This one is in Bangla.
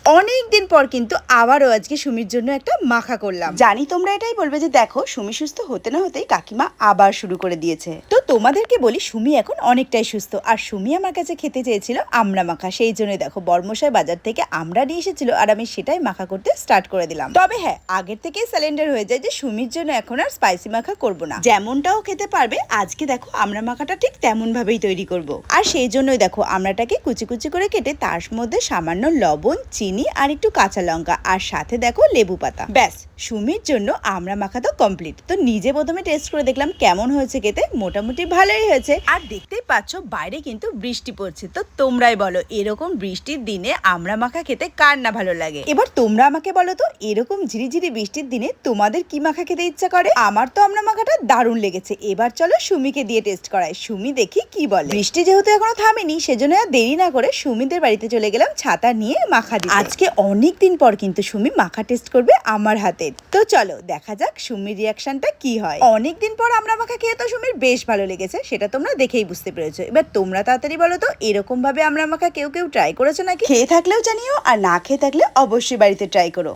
অনেক দিন পর কিন্তু আবারও আজকে সুমির জন্য একটা মাখা করলাম। জানি তোমরা এটাই বলবে যে দেখো সুমি সুস্থ হতে না হতেই কাকিমা আবার শুরু করে দিয়েছে। তো তোমাদেরকে বলি সুমি এখন অনেকটাই সুস্থ। আর সুমি আমার কাছে খেতে চেয়েছিল আমড়া মাখা, সেই জন্য দেখো বর্মশাই বাজার থেকে আমড়া নিয়ে এসেছিল আর আমি সেটাই মাখা করতে স্টার্ট করে দিলাম। তবে হ্যাঁ, আগের থেকেই স্যালেন্ডার হয়ে যায় যে সুমির জন্য এখন আর স্পাইসি মাখা করব না, যেমনটাও খেতে পারবে আজকে দেখো আমড়া মাখাটা ঠিক তেমন ভাবেই তৈরি করব। আর সেই জন্যই দেখো আমড়াটাকে কুচি কুচি করে কেটে তার মধ্যে সামান্য লবণ, চিনি আর একটু কাঁচা লঙ্কা আর সাথে দেখো লেবু পাতা, ব্যাস সুমির জন্য আমড়া মাখা তো কমপ্লিট। তো নিজে প্রথমে টেস্ট করে দেখলাম কেমন হয়েছে খেতে, মোটামুটি ভালোই হয়েছে। আর দেখতেই পাচ্ছ বাইরে কিন্তু বৃষ্টি পড়ছে। তো তোমরাই বলো এরকম বৃষ্টির দিনে আমড়া মাখা খেতে কার না ভালো লাগে? এবার তোমরা আমাকে বলো তো এরকম ঝিরিঝিরি বৃষ্টির দিনে তোমাদের কি মাখা খেতে ইচ্ছা করে? আমার তো আমড়া মাখাটা দারুণ লেগেছে। এবার চলো সুমিকে দিয়ে টেস্ট করাই, সুমি দেখি কি বলে। বৃষ্টি যেহেতু এখনো থামেনি সেজন্য আর দেরি না করে সুমিদের বাড়িতে চলে গেলাম ছাতা নিয়ে মাখা দিতে। আজকে অনেক দিন পর কিন্তু সুমি মাখা টেস্ট করবে আমার হাতে। তো চলো দেখা যাক সুমির রিয়াকশনটা কি হয়। অনেকদিন পর আমরা মাখা খেয়ে তো সুমির বেশ ভালো লেগেছে, সেটা তোমরা দেখেই বুঝতে পেরেছো। এবার তোমরা তাড়াতাড়ি বলো তো এরকম ভাবে আমরা মাখা কেউ ট্রাই করেছো নাকি? খেয়ে থাকলেও জানিও আর না খেয়ে থাকলে অবশ্যই বাড়িতে ট্রাই করো।